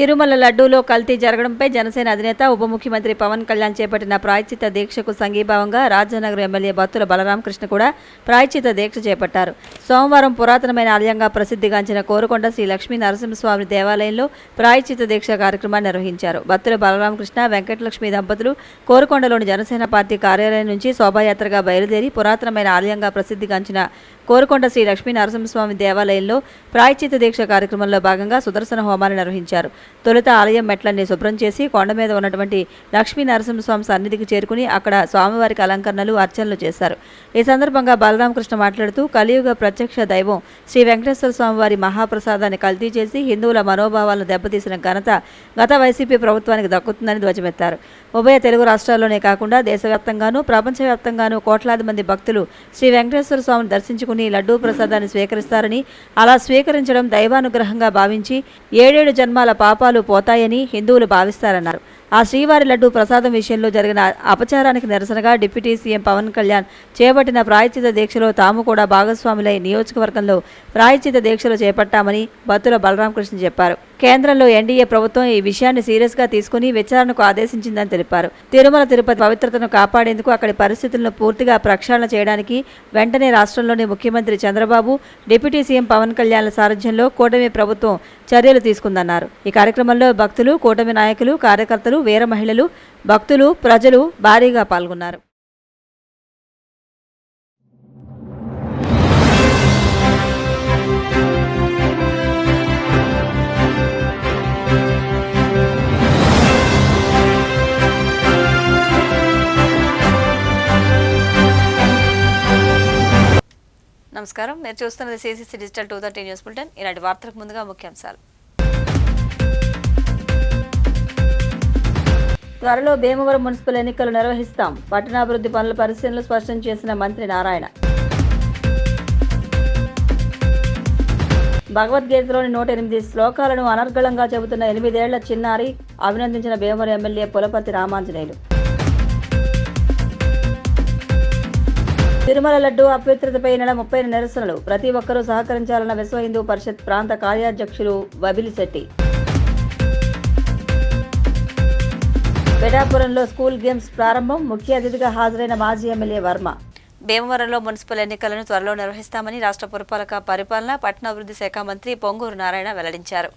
తిరుమల లడ్డూలో కల్తీ జరగడంపై జనసేన అధినేత ఉప ముఖ్యమంత్రి పవన్ కళ్యాణ్ చేపట్టిన ప్రాయశ్చిత్త దీక్షకు సంఘీభావంగా రాజానగర్ ఎమ్మెల్యే బత్తుల బలరామకృష్ణ కూడా ప్రాయశ్చిత్త దీక్ష చేపట్టారు. సోమవారం పురాతనమైన ఆలయంగా ప్రసిద్ధిగాంచిన కోరుకొండ శ్రీ లక్ష్మీ నరసింహస్వామి దేవాలయంలో ప్రాయశ్చిత్త దీక్ష కార్యక్రమాన్ని నిర్వహించారు. బత్తుల బలరామకృష్ణ, వెంకటలక్ష్మి దంపతులు కోరుకొండలోని జనసేన పార్టీ కార్యాలయం నుంచి శోభాయాత్రగా బయలుదేరి పురాతనమైన ఆలయంగా ప్రసిద్ధిగాంచిన కోరుకొండ శ్రీ లక్ష్మీ నరసింహస్వామి దేవాలయంలో ప్రాయశ్చిత్త దీక్ష కార్యక్రమంలో భాగంగా సుదర్శన హోమాన్ని నిర్వహించారు. తొలుత ఆలయం మెట్లన్నీ శుభ్రం చేసి కొండ మీద ఉన్నటువంటి లక్ష్మీ నరసింహస్వామి సన్నిధికి చేరుకుని అక్కడ స్వామివారికి అలంకరణలు, అర్చనలు చేశారు. ఈ సందర్భంగా బలరామకృష్ణ మాట్లాడుతూ కలియుగ ప్రత్యక్ష దైవం శ్రీ వెంకటేశ్వర స్వామివారి మహాప్రసాదాన్ని కల్తీ చేసి హిందువుల మనోభావాలను దెబ్బతీసిన ఘనత గత వైసీపీ ప్రభుత్వానికి దక్కుతుందని ధ్వజమెత్తారు. ఉభయ తెలుగు రాష్ట్రాల్లోనే కాకుండా దేశవ్యాప్తంగానూ ప్రపంచవ్యాప్తంగానూ కోట్లాది మంది భక్తులు శ్రీ వెంకటేశ్వర స్వామిని దర్శించుకుని లడ్డూ ప్రసాదాన్ని స్వీకరిస్తారని, అలా స్వీకరించడం దైవానుగ్రహంగా భావించి 7 జన్మాల పాపాలు పోతాయని హిందువులు భావిస్తారన్నారు. ఆ శ్రీవారి లడ్డూ ప్రసాదం విషయంలో జరిగిన అపచారానికి నిరసనగా డిప్యూటీ సీఎం పవన్ కళ్యాణ్ చేపట్టిన ప్రాయశ్చిత్త దీక్షలో తాము కూడా భాగస్వాములై నియోజకవర్గంలో ప్రాయశ్చిత్త దీక్షలు చేపట్టామని బత్తుల బలరామకృష్ణ చెప్పారు. కేంద్రంలో ఎన్డీఏ ప్రభుత్వం ఈ విషయాన్ని సీరియస్గా తీసుకుని విచారణకు ఆదేశించిందని తెలిపారు. తిరుమల తిరుపతి పవిత్రతను కాపాడేందుకు అక్కడి పరిస్థితులను పూర్తిగా ప్రక్షాళన చేయడానికి వెంటనే రాష్ట్రంలోని ముఖ్యమంత్రి చంద్రబాబు, డిప్యూటీ సీఎం పవన్ కళ్యాణ్ల సారథ్యంలో కూటమి ప్రభుత్వం చర్యలు తీసుకుందన్నారు. ఈ కార్యక్రమంలో భక్తులు, కూటమి నాయకులు, కార్యకర్తలు, వీర మహిళలు, భక్తులు, ప్రజలు భారీగా పాల్గొన్నారు. నమస్కారం, మీరు చూస్తున్నది సిసిసి డిజిటల్ 230 న్యూస్ బులెటిన్. ఈనాటి వార్తలకు ముందుగా ముఖ్యాంశాలు. త్వరలో భీమవరం మున్సిపల్ ఎన్నికలు నిర్వహిస్తాం. పట్టణాభివృద్ధి పనుల పరిశీలనలు స్పష్టం చేసిన మంత్రి నారాయణ. భగవద్గీతలోని 108 శ్లోకాలను అనర్గళంగా చెబుతున్న 8 ఏళ్ల చిన్నారి అభినందించిన భీమవరం ఎమ్మెల్యే పులపర్తి రామాంజనేయులు. తిరుమల లడ్డూ అపవిత్రతపై నెల 30 నిరసనలు. ప్రతి ఒక్కరూ సహకరించాలన్న విశ్వ హిందూ పరిషత్ ప్రాంత కార్యాధ్యక్షులు వబిలిశెట్టి. పెడాపురంలో స్కూల్ గేమ్స్ ప్రారంభం. ముఖ్య అతిథిగా హాజరైన మాజీ ఎమ్మెల్యే వర్మ. భీమవరంలో మున్సిపల్ ఎన్నికలను త్వరలో నిర్వహిస్తామని రాష్ట్ర పురపాలక పరిపాలన, పట్టణాభివృద్ధి శాఖ మంత్రి పొంగూరు నారాయణ వెల్లడించారు.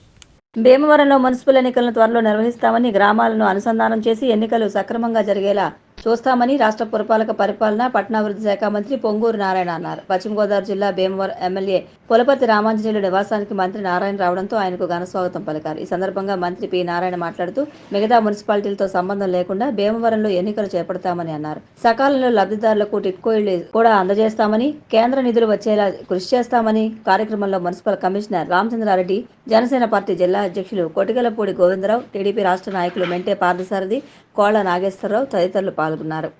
భీమవరంలో మున్సిపల్ ఎన్నికలను త్వరలో నిర్వహిస్తామని, గ్రామాలను అనుసంధానం చేసి ఎన్నికలు సక్రమంగా జరిగేలా చూస్తామని రాష్ట్ర పురపాలక పరిపాలన, పట్టణాభివృద్ధి శాఖ మంత్రి పొంగూరు నారాయణ అన్నారు. పశ్చిమ గోదావరి జిల్లా భీమవరం ఎమ్మెల్యే పులపర్తి రామాంజనేయులు నివాసానికి మంత్రి నారాయణ రావడంతో ఆయనకు ఘన స్వాగతం పలికారు. ఈ సందర్భంగా మంత్రి పి నారాయణ మాట్లాడుతూ మిగతా మున్సిపాలిటీలతో సంబంధం లేకుండా భీమవరంలో ఎన్నికలు చేపడతామని అన్నారు. సకాలంలో లబ్ధిదారులకు టిట్కో ఇళ్లు కూడా అందజేస్తామని, కేంద్ర నిధులు వచ్చేలా కృషి చేస్తామని కార్యక్రమంలో municipal commissioner Ramachandra Reddy, Janasena party జిల్లా అధ్యక్షులు కొటిగలపూడి గోవిందరావు, టీడీపీ రాష్ట్ర నాయకులు మెంటే పార్థసారథి, కోళ్ల నాగేశ్వరరావు తదితరులు పాల్గొన్నారు.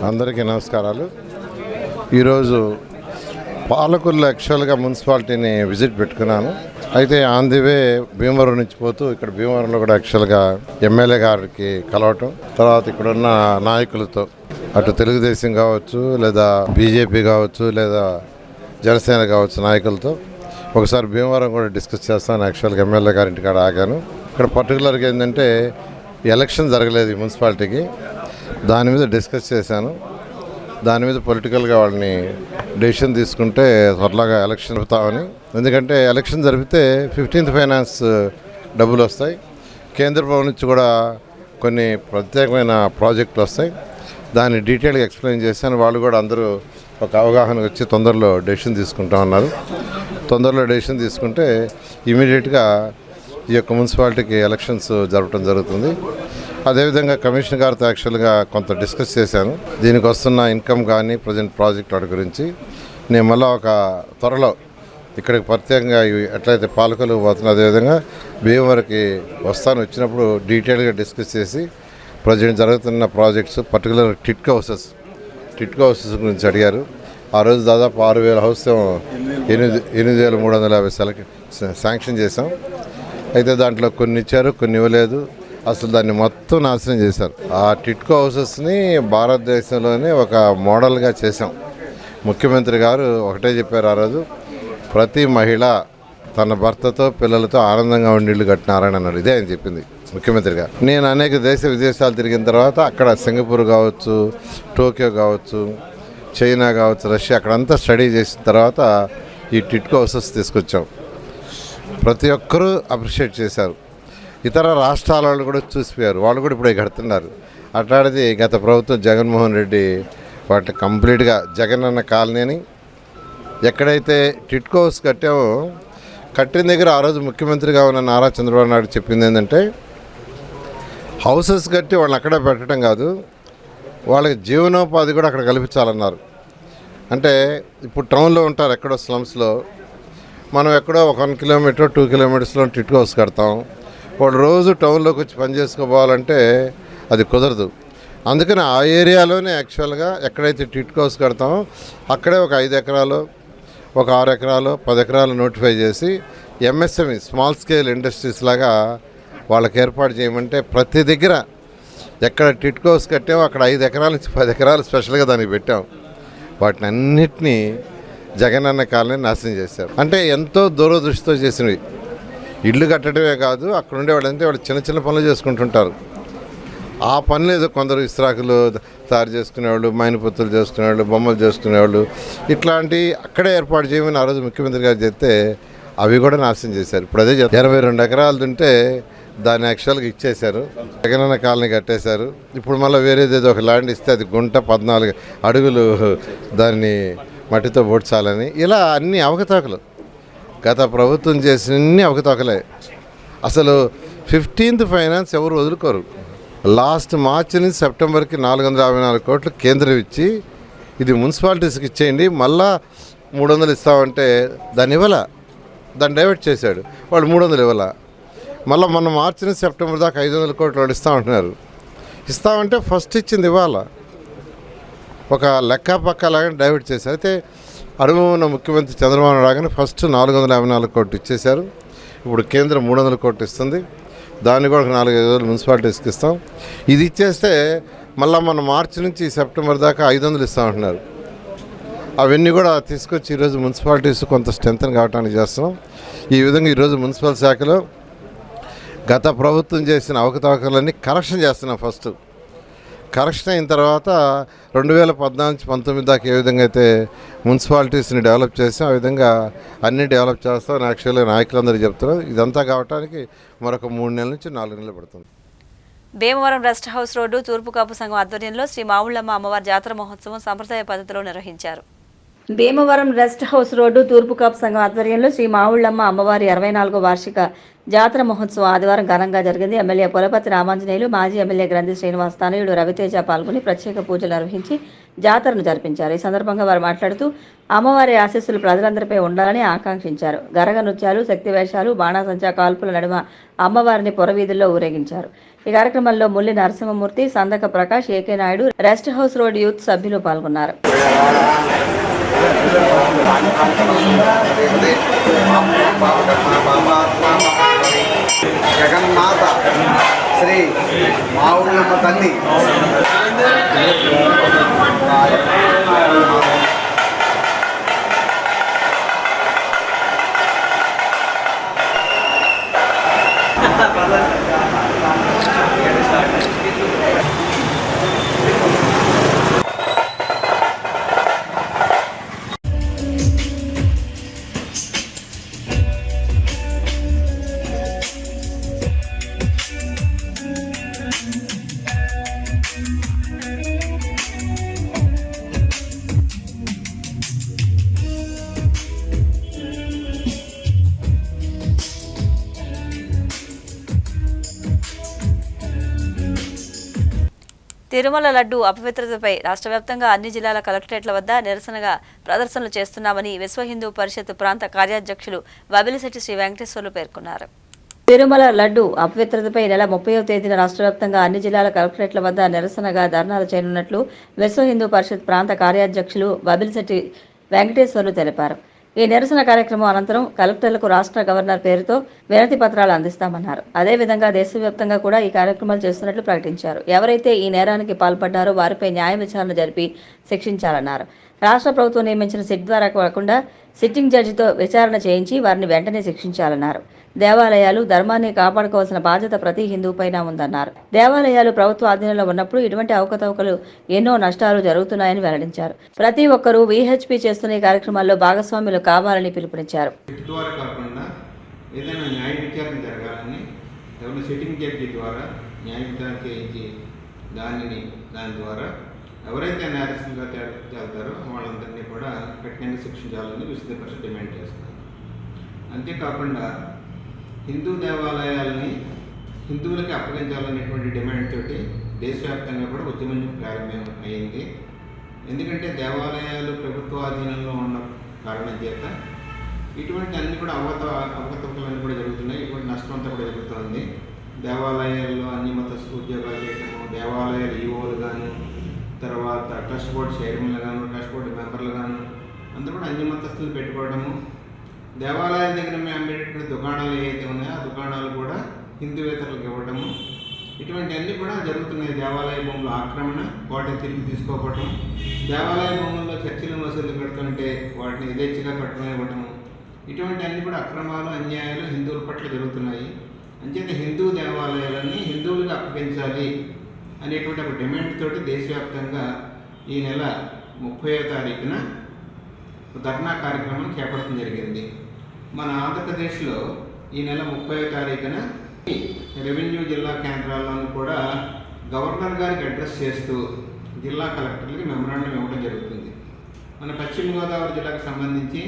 అందరికీ నమస్కారాలు. ఈరోజు పాలకుల్లో యాక్చువల్గా మున్సిపాలిటీని విజిట్ పెట్టుకున్నాను. అయితే ఆన్ ది వే భీమవరం నుంచి పోతూ ఇక్కడ భీమవరంలో కూడా యాక్చువల్గా ఎమ్మెల్యే గారికి కలవటం, తర్వాత ఇక్కడున్న నాయకులతో అటు తెలుగుదేశం కావచ్చు, లేదా బీజేపీ కావచ్చు, లేదా జనసేన కావచ్చు నాయకులతో ఒకసారి భీమవరం కూడా డిస్కస్ చేస్తాను. యాక్చువల్గా ఎమ్మెల్యే గారి ఇంటికాడ ఆగాను. ఇక్కడ పర్టికులర్గా ఏంటంటే ఎలక్షన్ జరగలేదు ఈ మున్సిపాలిటీకి, దాని మీద డిస్కస్ చేశాను. దాని మీద పొలిటికల్గా వాళ్ళని డెసిషన్ తీసుకుంటే త్వరలాగా ఎలక్షన్ జరుపుతామని. ఎందుకంటే ఎలక్షన్ జరిపితే 15th ఫైనాన్స్ డబ్బులు వస్తాయి, కేంద్ర ప్రభుత్వం నుంచి కూడా కొన్ని ప్రత్యేకమైన ప్రాజెక్టులు వస్తాయి. దాన్ని డీటెయిల్గా ఎక్స్ప్లెయిన్ చేశాను. వాళ్ళు కూడా అందరూ ఒక అవగాహనకు వచ్చి తొందరలో డెసిషన్ తీసుకుంటామన్నారు. తొందరలో డెసిషన్ తీసుకుంటే ఇమీడియట్గా ఈ యొక్క మున్సిపాలిటీకి ఎలక్షన్స్ జరపడం జరుగుతుంది. అదేవిధంగా కమిషనర్ గారితో యాక్చువల్గా కొంత డిస్కస్ చేశాను. దీనికి వస్తున్న ఇన్కమ్ కానీ ప్రజెంట్ ప్రాజెక్ట్ వాటి గురించి. నేను మళ్ళీ ఒక త్వరలో ఇక్కడికి ప్రత్యేకంగా ఎట్లయితే పాలకులు పోతున్నా అదేవిధంగా భీమవరంకి వస్తాను. వచ్చినప్పుడు డీటెయిల్గా డిస్కస్ చేసి ప్రజెంట్ జరుగుతున్న ప్రాజెక్ట్స్ పర్టికులర్ టిట్కో హౌసెస్ గురించి అడిగారు. ఆ రోజు దాదాపు 6,000 హౌస్ 8,350 శాంక్షన్ చేశాం. అయితే దాంట్లో కొన్ని ఇచ్చారు, కొన్ని ఇవ్వలేదు. అసలు దాన్ని మొత్తం నాశనం చేశారు. ఆ టిట్కో హౌసెస్ని భారతదేశంలోనే ఒక మోడల్గా చేశాం. ముఖ్యమంత్రి గారు ఒకటే చెప్పారు ఆ రోజు, ప్రతి మహిళ తన భర్తతో పిల్లలతో ఆనందంగా ఉండి ఇల్లు కట్టినారని అన్నాడు. ఇదే ఆయన చెప్పింది ముఖ్యమంత్రి గారు. నేను అనేక విదేశాలు తిరిగిన తర్వాత అక్కడ సింగపూర్ కావచ్చు, టోక్యో కావచ్చు, చైనా కావచ్చు, రష్యా అక్కడంతా స్టడీ చేసిన తర్వాత ఈ టిట్కో హౌసెస్ తీసుకొచ్చాం. ప్రతి ఒక్కరూ అప్రిషియేట్ చేశారు. ఇతర రాష్ట్రాల వాళ్ళు కూడా చూసిపోయారు. వాళ్ళు కూడా ఇప్పుడు కడుతున్నారు. అట్లాంటిది గత ప్రభుత్వం జగన్మోహన్ రెడ్డి వాటిని కంప్లీట్గా జగన్ అన్న కాలనీని ఎక్కడైతే టిట్కో హౌస్ కట్టామో కట్టిన దగ్గర ఆ రోజు ముఖ్యమంత్రిగా ఉన్న నారా చంద్రబాబు నాయుడు చెప్పింది ఏంటంటే హౌసెస్ కట్టి వాళ్ళని అక్కడే పెట్టడం కాదు, వాళ్ళకి జీవనోపాధి కూడా అక్కడ కల్పించాలన్నారు. అంటే ఇప్పుడు టౌన్లో ఉంటారు ఎక్కడో స్లమ్స్లో, మనం ఎక్కడో 1 కిలోమీటర్ 2 కిలోమీటర్స్లో టిట్కో హౌస్ కడతాం. వాళ్ళు రోజు టౌన్లోకి వచ్చి పని చేసుకోవాలంటే అది కుదరదు. అందుకని ఆ ఏరియాలోనే యాక్చువల్గా ఎక్కడైతే టిట్కో హౌస్ కడతామో అక్కడే ఒక 5 ఎకరాలు, ఒక 6 ఎకరాలు, 10 ఎకరాలు నోటిఫై చేసి ఎంఎస్ఎంఈ స్మాల్ స్కేల్ ఇండస్ట్రీస్ లాగా వాళ్ళకి ఏర్పాటు చేయమంటే ప్రతి దగ్గర ఎక్కడ టిట్కో హౌస్ కట్టామో అక్కడ 5 ఎకరాల నుంచి 10 ఎకరాలు స్పెషల్గా దానికి పెట్టాం. వాటిని అన్నిటినీ జగన్ అన్న కాలనీ నాశనం చేశారు. అంటే ఎంతో దూరదృష్టితో చేసినవి. ఇల్లు కట్టడమే కాదు, అక్కడ ఉండే వాళ్ళంటే వాళ్ళు చిన్న చిన్న పనులు చేసుకుంటుంటారు. ఆ పనులు ఏదో కొందరు ఇస్త్రాకులు తయారు చేసుకునేవాళ్ళు, మైనపత్తులు చేసుకునేవాళ్ళు, బొమ్మలు చేసుకునేవాళ్ళు, ఇట్లాంటి అక్కడే ఏర్పాటు చేయమని ఆ రోజు ముఖ్యమంత్రి గారు చెప్తే అవి కూడా నాశనం చేశారు. ఇప్పుడు అదే 22 ఎకరాలు ఉంటే దాన్ని యాక్చువల్గా ఇచ్చేశారు. జగనన్న కాలనీ కట్టేశారు. ఇప్పుడు మళ్ళీ వేరేదేదో ఒక ల్యాండ్ ఇస్తే అది గుంట 14 అడుగులు దాన్ని మట్టితో పూడ్చాలని, ఇలా అన్ని అవకతవకలు. గత ప్రభుత్వం చేసిన అవకతవకలే. అసలు 15th ఫైనాన్స్ ఎవరు వదులుకోరు. లాస్ట్ మార్చి నుంచి సెప్టెంబర్కి 454 కోట్లు కేంద్రం ఇచ్చి ఇది మున్సిపాలిటీస్కి ఇచ్చేయండి, మళ్ళా 300 ఇస్తామంటే దాన్ని ఇవ్వాల, దాన్ని డైవర్ట్ చేశాడు. వాళ్ళు 300 ఇవ్వాల. మళ్ళీ మొన్న మార్చి నుంచి సెప్టెంబర్ దాకా 500 కోట్లు వాళ్ళు ఇస్తామంటున్నారు. ఇస్తామంటే ఫస్ట్ ఇచ్చింది ఇవ్వాల. ఒక లెక్క పక్కలాగా డైవర్ట్ చేశారు. అయితే అనుభవం ఉన్న ముఖ్యమంత్రి చంద్రబాబు నాయుడు రాగానే ఫస్ట్ 454 కోట్లు ఇచ్చేశారు. ఇప్పుడు కేంద్రం 300 కోట్లు ఇస్తుంది. దాన్ని కూడా ఒక 4-5 రోజులు మున్సిపాలిటీస్కి ఇస్తాం. ఇది ఇచ్చేస్తే మళ్ళీ మన మార్చి నుంచి సెప్టెంబర్ దాకా 500 ఇస్తామంటున్నారు. అవన్నీ కూడా తీసుకొచ్చి ఈరోజు మున్సిపాలిటీస్ కొంత స్ట్రెంథన్ కావడానికి చేస్తున్నాం. ఈ విధంగా ఈరోజు మున్సిపల్ శాఖలో గత ప్రభుత్వం చేసిన అవకతవకలన్నీ కరెక్షన్ చేస్తున్నాం. ఫస్ట్ కరెక్షన్ అయిన తర్వాత 2014-19 దాకా ఏ విధంగా అయితే మున్సిపాలిటీస్ని డెవలప్ చేసాం ఆ విధంగా అన్నీ డెవలప్ చేస్తాం. యాక్చువల్గా నాయకులందరూ చెప్తున్నారు. ఇదంతా కావడానికి మరొక 3 నెలల నుంచి 4 నెలలు పడుతుంది. భీమవరం రెస్ట్ హౌస్ రోడ్డు తూర్పు కాపు సంఘం ఆధ్వర్యంలో శ్రీ మావుళ్ళమ్మ అమ్మవారి జాతర మహోత్సవం సంప్రదాయ పద్ధతిలో నిర్వహించారు. భీమవరం రెస్ట్ హౌస్ రోడ్డు తూర్పు కాపు సంఘం ఆధ్వర్యంలో శ్రీ మావుళ్ళమ్మ అమ్మవారి 64వ వార్షిక జాతర మహోత్సవం ఆదివారం ఘనంగా జరిగింది. ఎమ్మెల్యే పొలపతి రామాంజనేయులు, మాజీ ఎమ్మెల్యే గ్రంథి శ్రీనివాస్ తనయుడు రవితేజ పాల్గొని ప్రత్యేక పూజలు నిర్వహించి జాతరను జరిపించారు. ఈ సందర్భంగా వారు మాట్లాడుతూ అమ్మవారి ఆశీస్సులు ప్రజలందరిపై ఉండాలని ఆకాంక్షించారు. గరగ నృత్యాలు, శక్తి వేషాలు, బాణాసంచా కాల్పుల నడుమ అమ్మవారిని పొరవీధుల్లో ఊరేగించారు. ఈ కార్యక్రమంలో Mulli Narasimhamurthy, Sandaka Prakash, AK Naidu, rest house road youth సభ్యులు పాల్గొన్నారు. జగన్మాత శ్రీ మావుళ్ళమ్మ తల్లి తిరుమల లడ్డు అపవిత్రతపై రాష్ట్ర వ్యాప్తంగా అన్ని జిల్లాల కలెక్టరేట్ల వద్ద నిరసనగా ప్రదర్శనలు చేస్తున్నామని విశ్వ హిందూ పరిషత్ ప్రాంత కార్యాధ్యక్షులు వబిలిశెట్టి శ్రీ వెంకటేశ్వర్లు పేర్కొన్నారు. తిరుమల లడ్డు అపవిత్రతపై నెల 30వ తేదీన రాష్ట్ర వ్యాప్తంగా అన్ని జిల్లాల కలెక్టరేట్ల వద్ద నిరసనగా ధర్నాలు చేయనున్నట్లు విశ్వ హిందూ పరిషత్ ప్రాంత కార్యాధ్యక్షులు వబిలిశెట్టి వెంకటేశ్వర్లు తెలిపారు. ఈ నిరసన కార్యక్రమం అనంతరం కలెక్టర్లకు రాష్ట్ర గవర్నర్ పేరుతో వినతి పత్రాలు అందిస్తామన్నారు. అదేవిధంగా దేశవ్యాప్తంగా కూడా ఈ కార్యక్రమాలు చేస్తున్నట్లు ప్రకటించారు. ఎవరైతే ఈ నేరానికి పాల్పడ్డారో వారిపై న్యాయ విచారణ జరిపి శిక్షించాలన్నారు. రాష్ట్ర ప్రభుత్వం నియమించిన సిట్ ద్వారా కాకుండా సిట్టింగ్ జడ్జితో విచారణ చేయించి వారిని వెంటనే శిక్షించాలన్నారు. దేవాలయాలు ధర్మాన్ని కాపాడుకోవాల్సిన బాధ్యత ప్రతి హిందువుపైన ఉందన్నారు. దేవాలయాలు ప్రభుత్వ ఆధీనంలో ఉన్నప్పుడు ఇటువంటి అవకతవకలు ఎన్నో నష్టాలు జరుగుతున్నాయని వెల్లడించారు. ప్రతి ఒక్కరూ విహెచ్పి చేస్తున్న ఈ కార్యక్రమాల్లో భాగస్వాములు కావాలని పిలుపునిచ్చారు. ఏదైనా న్యాయ విచారణ జరగాలని ఎవరైనా సిట్టింగ్ జడ్జి ద్వారా న్యాయ విచారణ చేయించి దాని ద్వారా ఎవరైతే నేరస్తులుగా తేలుతారో వాళ్ళందరినీ కూడా కఠినంగా శిక్షించాలని విశ్వ పరిషత్ డిమాండ్ చేస్తారు. అంతేకాకుండా హిందూ దేవాలయాలని హిందువులకి అప్పగించాలనేటువంటి డిమాండ్ తోటి దేశవ్యాప్తంగా కూడా ఉద్యమం ప్రారంభం అయింది. ఎందుకంటే దేవాలయాలు ప్రభుత్వ ఆధీనంలో ఉన్న కారణం చేత ఇటువంటి అన్ని కూడా అవకతవకలన్నీ కూడా జరుగుతున్నాయి. ఇటువంటి నష్టం అంతా కూడా జరుగుతుంది. దేవాలయాల్లో అన్ని మతస్థ ఉద్యోగాలు చేయటము, దేవాలయాలు ఈఓలు గాను, తర్వాత ట్రస్ట్ బోర్డు చైర్మన్లు గాను, ట్రస్ట్ బోర్డు మెంబర్లు గాను అందరూ కూడా అన్ని మతస్థులు పెట్టుకోవడము, దేవాలయాల దగ్గర మేము అమ్మేటటువంటి దుకాణాలు ఏవైతే ఉన్నాయో ఆ దుకాణాలు కూడా హిందూవేతరులకు ఇవ్వటము, ఇటువంటి అన్నీ కూడా జరుగుతున్నాయి. దేవాలయ భూముల ఆక్రమణ, వాటిని తిరిగి తీసుకోవటం, దేవాలయ భూముల్లో చర్చిలు మసీదులు కడుతుంటే వాటిని యథేచ్ఛగా కట్టుకుని ఇవ్వటము, ఇటువంటి అన్ని కూడా అక్రమాలు, అన్యాయాలు హిందువుల పట్ల జరుగుతున్నాయి. అంచేత హిందూ దేవాలయాలని హిందువులకు అప్పగించాలి అనేటువంటి ఒక డిమాండ్ తోటి దేశవ్యాప్తంగా ఈ నెల 30వ తారీఖున ధర్నా కార్యక్రమం చేపట్టడం జరిగింది. మన ఆంధ్రప్రదేశ్లో ఈ నెల 30వ తారీఖున రెవెన్యూ జిల్లా కేంద్రాల్లోనూ కూడా గవర్నర్ గారికి అడ్రస్ చేస్తూ జిల్లా కలెక్టర్లకి మెమరాండం ఇవ్వడం జరుగుతుంది. మన పశ్చిమ గోదావరి జిల్లాకు సంబంధించి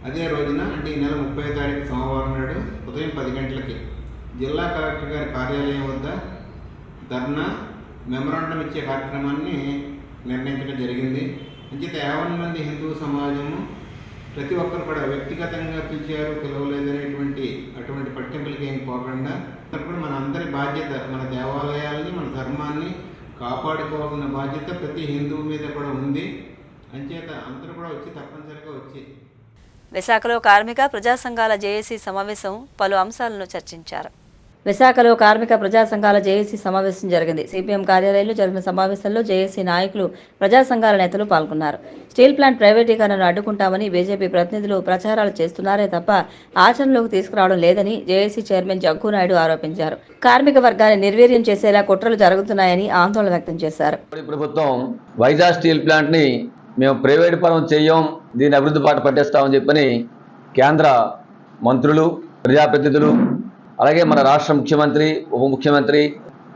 అదే రోజున అంటే ఈ నెల 30వ తారీఖు సోమవారం నాడు ఉదయం 10 గంటలకి జిల్లా కలెక్టర్ గారి కార్యాలయం వద్ద ధర్నా మెమరాండం ఇచ్చే కార్యక్రమాన్ని నిర్ణయించడం జరిగింది. అంచేత 50 మంది హిందూ సమాజము ప్రతి ఒక్కరు కూడా వ్యక్తిగతంగా పిలిచారు, పిలవలేదనేటువంటి అటువంటి పట్టింపులకి ఏం పోకుండా కూడా మన అందరి బాధ్యత, మన దేవాలయాలని, మన ధర్మాన్ని కాపాడుకోవాల్సిన బాధ్యత ప్రతి హిందువు మీద కూడా ఉంది. అంచేత అందరూ కూడా వచ్చి తప్పనిసరిగా వచ్చి విశాఖలో కార్మిక ప్రజా సంఘాల జేఏసీ సమావేశం పలు అంశాలను చర్చించారు. విశాఖలో కార్మిక ప్రజా సంఘాల జేఏసీ సమావేశం జరిగింది. సిపిఎం కార్యాలయంలో జరిగిన సమావేశంలో జేఏసీ నాయకులు, ప్రజా సంఘాల నేతలు పాల్గొన్నారు. స్టీల్ ప్లాంట్ ప్రైవేటీకరణను అడ్డుకుంటామని బీజేపీ ప్రతినిధులు ప్రచారాలు చేస్తున్నారే తప్ప ఆచరణలోకి తీసుకురావడం లేదని జేఏసీ చైర్మన్ జగ్గునాయుడు ఆరోపించారు. కార్మిక వర్గాన్ని నిర్వీర్యం చేసేలా కుట్రలు జరుగుతున్నాయని ఆందోళన వ్యక్తం చేశారు. ప్రభుత్వం వైజాగ్ స్టీల్ ప్లాంట్ ని మేము ప్రైవేట్ పరం చేయం, దీన్ని అభివృద్ధి బాట పట్టేస్తామని చెప్పని కేంద్ర మంత్రులు, ప్రజాప్రతినిధులు, అలాగే మన రాష్ట్ర ముఖ్యమంత్రి, ఉప ముఖ్యమంత్రి,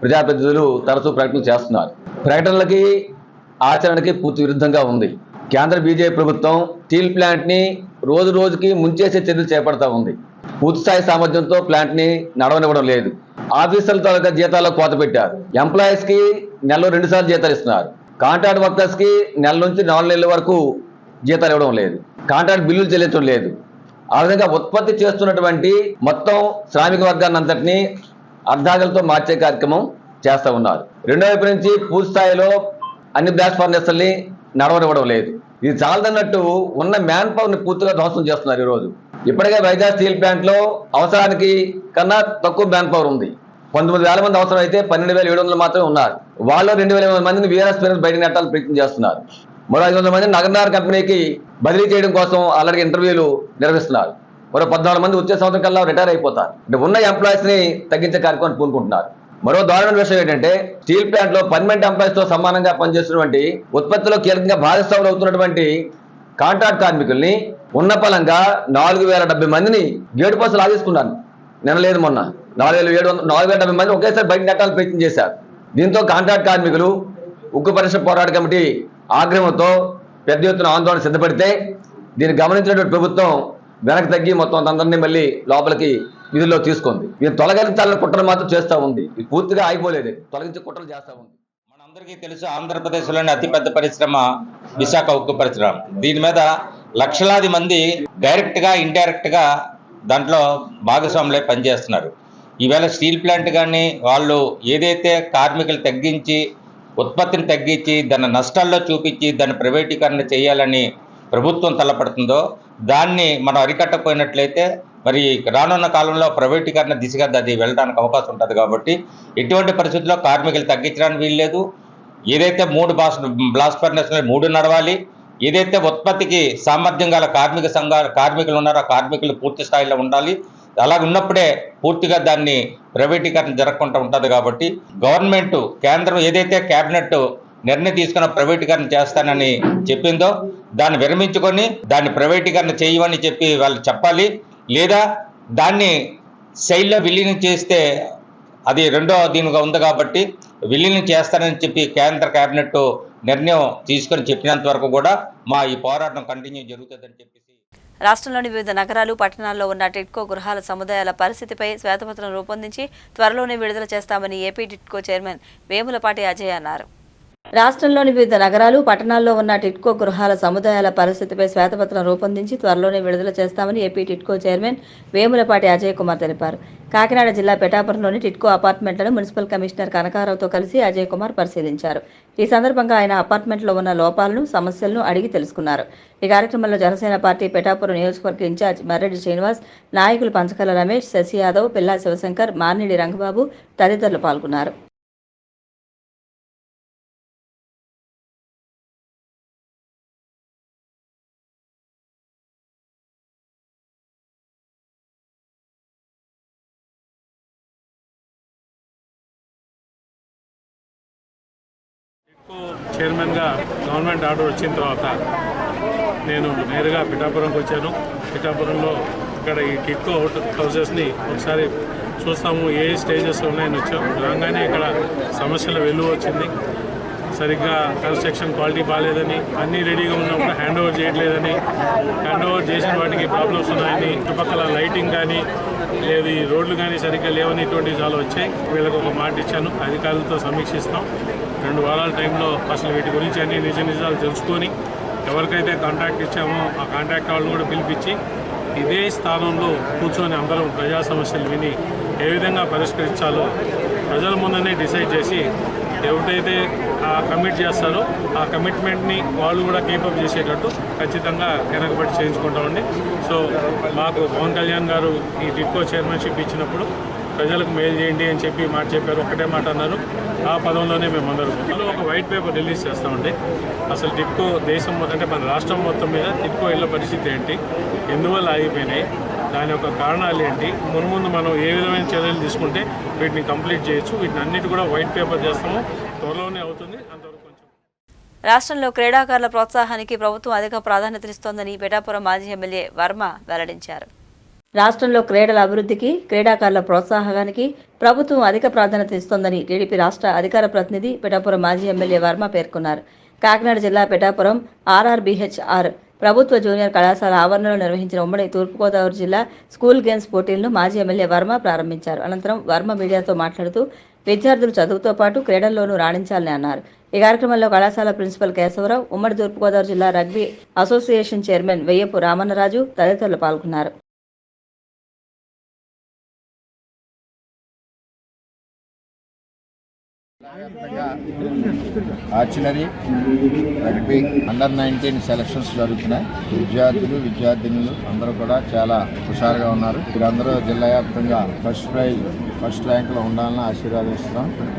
ప్రజాప్రతినిధులు తరచూ ప్రకటనలు చేస్తున్నారు. ప్రకటనలకి ఆచరణకి పూర్తి విరుద్ధంగా ఉంది. కేంద్ర బీజేపీ ప్రభుత్వం స్టీల్ ప్లాంట్ని రోజు రోజుకి ముంచేసే చర్యలు చేపడతా ఉంది. పూర్తిస్థాయి సామర్థ్యంతో ప్లాంట్ని నడవనివ్వడం లేదు. ఆఫీసర్ల తాలూకా జీతాల్లో కోత పెట్టారు. ఎంప్లాయీస్కి నెలలో 2 సార్లు జీతాలు ఇస్తున్నారు. కాంట్రాక్ట్ వర్కర్స్కి నెల నుంచి 4 నెలల వరకు జీతాలు ఇవ్వడం లేదు. కాంట్రాక్ట్ బిల్లులు చెల్లించడం లేదు. ఆ విధంగా ఉత్పత్తి చేస్తున్నటువంటి మొత్తం శ్రామిక వర్గాన్ని అంతటినీ అర్ధాగలతో మార్చే కార్యక్రమం చేస్తూ ఉన్నారు. రెండో వైపు నుంచి పూర్తి స్థాయిలో అన్ని బ్లాస్ట్ ఫర్నెస్లని నడవనివ్వడం లేదు. ఇది చాలదన్నట్టు ఉన్న మ్యాన్ పవర్ని పూర్తిగా ధ్వంసం చేస్తున్నారు ఈరోజు. ఇప్పటికే వైజాగ్ స్టీల్ ప్లాంట్లో అవసరానికి కన్నా తక్కువ మ్యాన్ పవర్ ఉంది. 19,000 మంది అవసరం అయితే 12,700 మాత్రమే ఉన్నారు. వాళ్ళు 2,000 మందిని వీఆర్ఎస్ బయటకు నెట్టాలని ప్రయత్నం చేస్తున్నారు. మరో 500 మందిని నగర్నార్ కంపెనీకి బదిలీ చేయడం కోసం ఆల్రెడీ ఇంటర్వ్యూలు నిర్వహిస్తున్నారు. మరో 14 మంది వచ్చే సంవత్సరం కల్లా రిటైర్ అయిపోతారు. అంటే ఉన్న ఎంప్లాయీస్ ని తగ్గించే కార్యక్రమాన్ని పూనుకుంటున్నారు. మరో దారుణమైన విషయం ఏంటంటే స్టీల్ ప్లాంట్ లో పర్మనెంట్ ఎంప్లాయీస్ తో సమానంగా పనిచేస్తున్నటువంటి ఉత్పత్తిలో కీలకంగా భాగస్వాములు అవుతున్నటువంటి కాంట్రాక్ట్ కార్మికుల్ని ఉన్న పలంగా 4,070 మందిని గేటు పోస్టులు లాగేసుకున్నారు. నిన్న లేదు మొన్న 4,70 మంది ఒకేసారి బయట నెట్టాలని ప్రయత్నం చేశారు. దీంతో కాంట్రాక్ట్ కార్మికులు ఉక్కు పరిశ్రమ పోరాట కమిటీ ఆగ్రహంతో పెద్ద ఎత్తున ఆందోళన సిద్ధపడితే దీన్ని గమనించినటువంటి ప్రభుత్వం వెనక్కి తగ్గి మొత్తం అందరినీ మళ్ళీ లోపలికి విధుల్లో తీసుకుంది. దీన్ని తొలగించాలని కుట్రలు మాత్రం చేస్తూ ఉంది. ఇది పూర్తిగా అయిపోలేదు, తొలగించే కుట్రలు చేస్తూ ఉంది. మనందరికీ తెలుసు, ఆంధ్రప్రదేశ్లోని అతిపెద్ద పరిశ్రమ విశాఖ ఉక్కు పరిశ్రమ. దీని మీద లక్షలాది మంది డైరెక్ట్గా ఇండైరెక్ట్గా దాంట్లో భాగస్వాములై పనిచేస్తున్నారు. ఈవేళ స్టీల్ ప్లాంట్ కానీ వాళ్ళు ఏదైతే కార్మికులు తగ్గించి ఉత్పత్తిని తగ్గించి దాన్ని నష్టాల్లో చూపించి దాన్ని ప్రైవేటీకరణ చేయాలని ప్రభుత్వం తలపడుతుందో దాన్ని మనం అరికట్టకపోయినట్లయితే మరి రానున్న కాలంలో ప్రైవేటీకరణ దిశగా అది వెళ్ళడానికి అవకాశం ఉంటుంది. కాబట్టి ఎటువంటి పరిస్థితుల్లో కార్మికులు తగ్గించడానికి వీల్లేదు. ఏదైతే 3 బ్లాస్ట్ ఫర్నెస్లు 3 నడవాలి. ఏదైతే ఉత్పత్తికి సామర్థ్యం గల కార్మికులు ఉన్నారో ఆ కార్మికులు పూర్తి స్థాయిలో ఉండాలి. అలా ఉన్నప్పుడే పూర్తిగా దాన్ని ప్రైవేటీకరణ జరగకుండా ఉంటుంది. కాబట్టి గవర్నమెంట్ కేంద్రం ఏదైతే కేబినెట్ నిర్ణయం తీసుకున్న ప్రైవేటీకరణ చేస్తానని చెప్పిందో దాన్ని విరమించుకొని దాన్ని ప్రైవేటీకరణ చేయమని చెప్పి వాళ్ళు చెప్పాలి. లేదా దాన్ని శైలిలో విలీనం చేస్తే అది రెండో దీనిగా ఉంది. కాబట్టి విలీనం చేస్తానని చెప్పి కేంద్ర కేబినెట్ నిర్ణయం తీసుకొని చెప్పినంత వరకు కూడా మా ఈ పోరాటం కంటిన్యూ జరుగుతుందని చెప్పేసి రాష్ట్రంలోని వివిధ నగరాలు, పట్టణాల్లో ఉన్న టిడ్కో గృహాల సముదాయాల పరిస్థితిపై శ్వేతపత్రం రూపొందించి త్వరలోనే విడుదల చేస్తామని ఏపీ టిడ్కో చైర్మన్ వేములపాటి అజయ్ అన్నారు. రాష్ట్రంలోని వివిధ నగరాలు, పట్టణాల్లో ఉన్న టిడ్కో గృహాల సముదాయాల పరిస్థితిపై శ్వేతపత్రం రూపొందించి త్వరలోనే విడుదల చేస్తామని ఏపీ టిడ్కో చైర్మన్ వేములపాటి అజయ్ కుమార్ తెలిపారు. కాకినాడ జిల్లా పిఠాపురంలోని టిడ్కో అపార్ట్మెంట్లను మున్సిపల్ కమిషనర్ కనకారావుతో కలిసి అజయ్ కుమార్ పరిశీలించారు. ఈ సందర్భంగా ఆయన అపార్ట్మెంట్లో ఉన్న లోపాలను, సమస్యలను అడిగి తెలుసుకున్నారు. ఈ కార్యక్రమంలో జనసేన పార్టీ పిఠాపురం నియోజకవర్గ ఇన్ఛార్జ్ మర్రెడ్డి శ్రీనివాస్, నాయకులు పంచకల రమేష్, శశి యాదవ్, పిల్లా శివశంకర్, మార్నిడి రంగబాబు తదితరులు పాల్గొన్నారు. చైర్మన్గా గవర్నమెంట్ ఆర్డర్ వచ్చిన తర్వాత నేను నేరుగా పిఠాపురంకి వచ్చాను. పిఠాపురంలో ఇక్కడ ఈ టిడ్కో హౌసెస్ని ఒకసారి చూస్తాము, ఏ స్టేజెస్ ఉన్నాయని వచ్చాం. రాగానే ఇక్కడ సమస్యల వెలువ వచ్చింది. సరిగ్గా కన్స్ట్రక్షన్ క్వాలిటీ బాగాలేదని, అన్నీ రెడీగా ఉన్నప్పుడు హ్యాండ్ ఓవర్ చేయట్లేదని, హ్యాండ్ ఓవర్ చేసిన వాటికి ప్రాబ్లమ్స్ ఉన్నాయని, చుట్టుపక్కల లైటింగ్ కానీ లేదు ఈ రోడ్లు కానీ సరిగ్గా లేవని ఇటువంటివి చాలా వచ్చాయి. వీళ్ళకి ఒక మాట ఇచ్చాను, అధికారులతో సమీక్షిస్తాం. 2 వారాల టైంలో అసలు వీటి గురించి అన్ని నిజాలు తెలుసుకొని ఎవరికైతే కాంట్రాక్ట్ ఇచ్చామో ఆ కాంట్రాక్ట్ వాళ్ళని కూడా పిలిపించి ఇదే స్థానంలో కూర్చొని అందరం ప్రజా సమస్యలు విని ఏ విధంగా పరిష్కరించాలో ప్రజల ముందనే డిసైడ్ చేసి ఎవరైతే కమిట్ చేస్తారో ఆ కమిట్మెంట్ని వాళ్ళు కూడా కీపప్ చేసేటట్టు ఖచ్చితంగా వెనకబట్టి చేయించుకుంటామండి. సో మాకు పవన్ కళ్యాణ్ గారు ఈ టిడ్కో చైర్మన్షిప్ ఇచ్చినప్పుడు ప్రజలకు మేలు చేయండి అని చెప్పి మాట చెప్పారు. ఒకటే మాట అన్నారు. ఆ పదంలోనే మేము అందరూ ఒక వైట్ పేపర్ రిలీజ్ చేస్తామండి. అసలు టిడ్కో దేశం అంటే మన రాష్ట్రం మొత్తం మీద టిడ్కో ఇళ్ళ పరిస్థితి ఏంటి, ఎందువల్ల ఆగిపోయినాయి, దాని యొక్క కారణాలు ఏంటి, మున్ముందు మనం ఏ విధమైన చర్యలు తీసుకుంటే వీటిని కంప్లీట్ చేయొచ్చు, వీటిని అన్నిటి కూడా వైట్ పేపర్ చేస్తాము. త్వరలోనే అవుతుంది. అంతవరకు కొంచెం రాష్ట్రంలో క్రీడాకారుల ప్రోత్సాహానికి ప్రభుత్వం అధిక ప్రాధాన్యతనిస్తోందని పిఠాపురం మాజీ ఎమ్మెల్యే వర్మ వెల్లడించారు. రాష్ట్రంలో క్రీడల అభివృద్ధికి, క్రీడాకారుల ప్రోత్సాహానికి ప్రభుత్వం అధిక ప్రాధాన్యత ఇస్తోందని టీడీపీ రాష్ట్ర అధికార ప్రతినిధి పిఠాపురం మాజీ ఎమ్మెల్యే వర్మ పేర్కొన్నారు. కాకినాడ జిల్లా పిఠాపురం ఆర్ఆర్బీహెచ్ఆర్ ప్రభుత్వ జూనియర్ కళాశాల ఆవరణలో నిర్వహించిన ఉమ్మడి తూర్పుగోదావరి జిల్లా స్కూల్ గేమ్స్ పోటీలను మాజీ ఎమ్మెల్యే వర్మ ప్రారంభించారు. అనంతరం వర్మ మీడియాతో మాట్లాడుతూ విద్యార్థులు చదువుతో పాటు క్రీడల్లోనూ రాణించాలని అన్నారు. ఈ కార్యక్రమంలో కళాశాల ప్రిన్సిపల్ కేశవరావు, ఉమ్మడి తూర్పుగోదావరి జిల్లా రగ్బీ అసోసియేషన్ చైర్మన్ వెయ్యపు రామన్నరాజు తదితరులు పాల్గొన్నారు. ఆర్చిలరీ రగ్బీ అండర్-19 సెలక్షన్స్ జరుగుతున్నాయి. విద్యార్థినులు అందరూ కూడా చాలా హుషారుగా ఉన్నారు. వీరందరూ జిల్లా వ్యాప్తంగా ఫస్ట్ ర్యాంక్లో ఉండాలని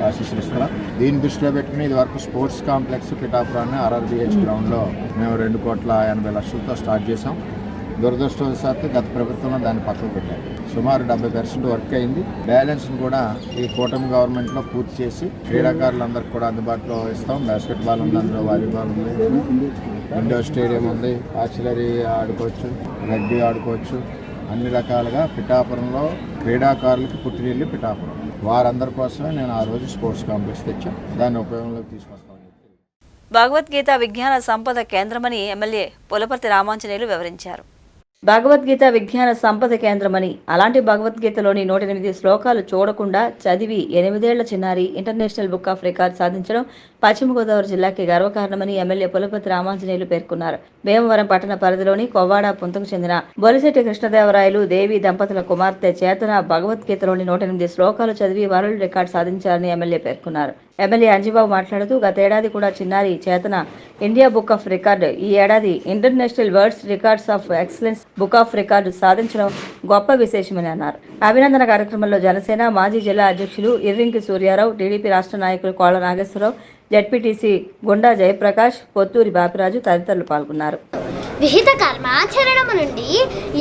ఆశీస్సులు. దీన్ని దృష్టిలో పెట్టుకుని ఇది వరకు స్పోర్ట్స్ కాంప్లెక్స్ పిఠాపురాన్ని RRBH గ్రౌండ్లో మేము 2,80,00,000తో స్టార్ట్ చేసాం. దురదృష్టవశాత్తు గత ప్రభుత్వంలో దాన్ని పక్కకు పెట్టారు. సుమారు 70% వర్క్ అయింది. బ్యాలెన్స్ను కూడా ఈ కూటమి గవర్నమెంట్లో పూర్తి చేసి క్రీడాకారులందరికీ కూడా అందుబాటులో ఇస్తాం. బాస్కెట్బాల్ ఉంది, అందులో వాలీబాల్ ఉంది, ఇండోర్ స్టేడియం ఉంది, ఆర్చిలరీ ఆడుకోవచ్చు, రగ్బీ ఆడుకోవచ్చు. అన్ని రకాలుగా పిఠాపురంలో క్రీడాకారులకి పుట్టినిల్లు పిఠాపురం. వారందరి కోసమే నేను ఆ రోజు స్పోర్ట్స్ కాంప్లెక్స్ తెచ్చాను. దాన్ని ఉపయోగంలోకి తీసుకొస్తాను. భగవద్గీత విజ్ఞాన సంపద కేంద్రమని ఎమ్మెల్యే పులపర్తి రామాంజనేయులు వివరించారు. భగవద్గీత విజ్ఞాన సంపద కేంద్రమని, అలాంటి భగవద్గీతలోని 108 శ్లోకాలు చూడకుండా చదివి 8 ఏళ్ల చిన్నారి ఇంటర్నేషనల్ బుక్ ఆఫ్ రికార్డ్ సాధించడం పశ్చిమ గోదావరి జిల్లాకి గర్వకారణమని ఎమ్మెల్యే పులపర్తి రామాంజనేయులు పేర్కొన్నారు. భీమవరం పట్టణ పరిధిలోని కొవ్వాడ పుంతకు చెందిన బొలిశెట్టి కృష్ణదేవరాయలు దేవి దంపతుల కుమార్తె చేతన భగవద్గీతలోని 108 శ్లోకాలు చదివి వరల్డ్ రికార్డు సాధించారని ఎమ్మెల్యే పేర్కొన్నారు. ఎమ్మెల్యే అంజిబాబు మాట్లాడుతూ గతేడాది కూడా చిన్నారి చేతన ఇండియా బుక్ ఆఫ్ రికార్డు, ఈ ఏడాది international world's records of excellence book of record సాధించడం గొప్ప విశేషమని అన్నారు. అభినందన కార్యక్రమంలో జనసేన మాజీ జిల్లా అధ్యక్షులు ఇర్రింకి సూర్యారావు, టీడీపీ రాష్ట్ర నాయకులు కోళ్ల నాగేశ్వరరావు, జెడ్పీటీసీ గుండా జయప్రకాష్, పొత్తూరి బాపిరాజు తదితరులు పాల్గొన్నారు. విహిత కర్మాచరణము నుండి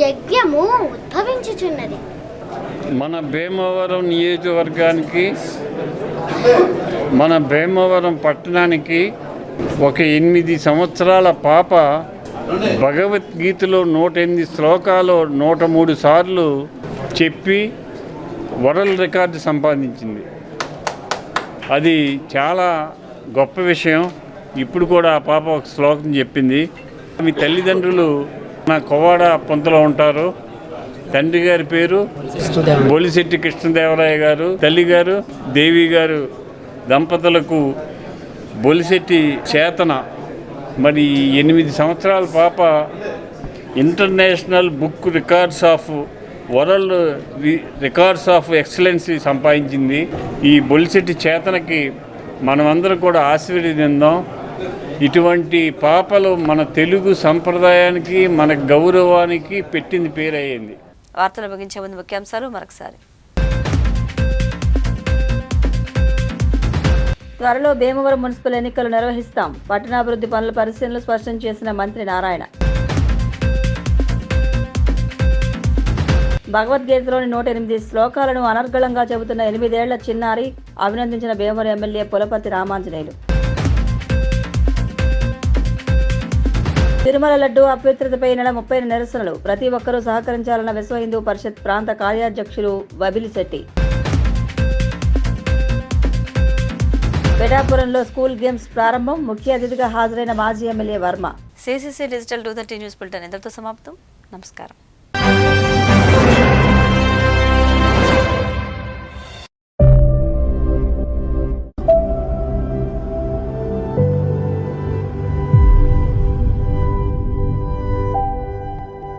యజ్ఞము ఉద్భవించుచున్నది. మన భీమవరం నియోజకవర్గానికి, మన భీమవరం పట్టణానికి ఒక 8 సంవత్సరాల పాప భగవద్గీతలో 108 శ్లోకాలు 103 సార్లు చెప్పి వరల్డ్ రికార్డు సంపాదించింది. అది చాలా గొప్ప విషయం. ఇప్పుడు కూడా ఆ పాప ఒక శ్లోకం చెప్పింది. మీ తల్లిదండ్రులు నా కొవ్వాడ పొంతలో ఉంటారు. తండ్రి గారి పేరు బొలిశెట్టి కృష్ణదేవరాయ గారు, తల్లి గారు దేవి గారు దంపతులకు బొలిశెట్టి చేతన. మరి 8 సంవత్సరాల పాప international book records of world records of excellency సంపాదించింది. ఈ బొలిశెట్టి చేతనకి మనమందరం కూడా ఆశీర్వదిద్దాం. ఇటువంటి పాపలు మన తెలుగు సంప్రదాయానికి, మన గౌరవానికి పెట్టింది పేరయ్యింది. వార్తలు ముగించే ముందు ముఖ్యాంశాలు మరొకసారి. త్వరలో భీమవరం మున్సిపల్ ఎన్నికలు నిర్వహిస్తాం. పట్టణాభివృద్ధి పనుల పరిశీలనలు స్పష్టం చేసిన మంత్రి నారాయణ. భగవద్గీతలోని 108 శ్లోకాలను అనర్గళంగా చెబుతున్న 8 ఏళ్ల చిన్నారి అభినందించిన భీమవరం ఎమ్మెల్యే పులపర్తి రామాంజనేయులు. తిరుమల లడ్డు అపవిత్రతపై నెల 30 నిరసనలు. ప్రతి ఒక్కరూ సహకరించాలన్న విశ్వ హిందూ పరిషత్ ప్రాంత కార్యాధ్యక్షులు వబిలిశెట్టి. పిఠాపురంలో స్కూల్ గేమ్స్ ప్రారంభం. ముఖ్య అతిథిగా హాజరైన మాజీ MLA Varma. CCC digital 230 news bulletin ఇంతటితో సమాప్తం. నమస్కారం.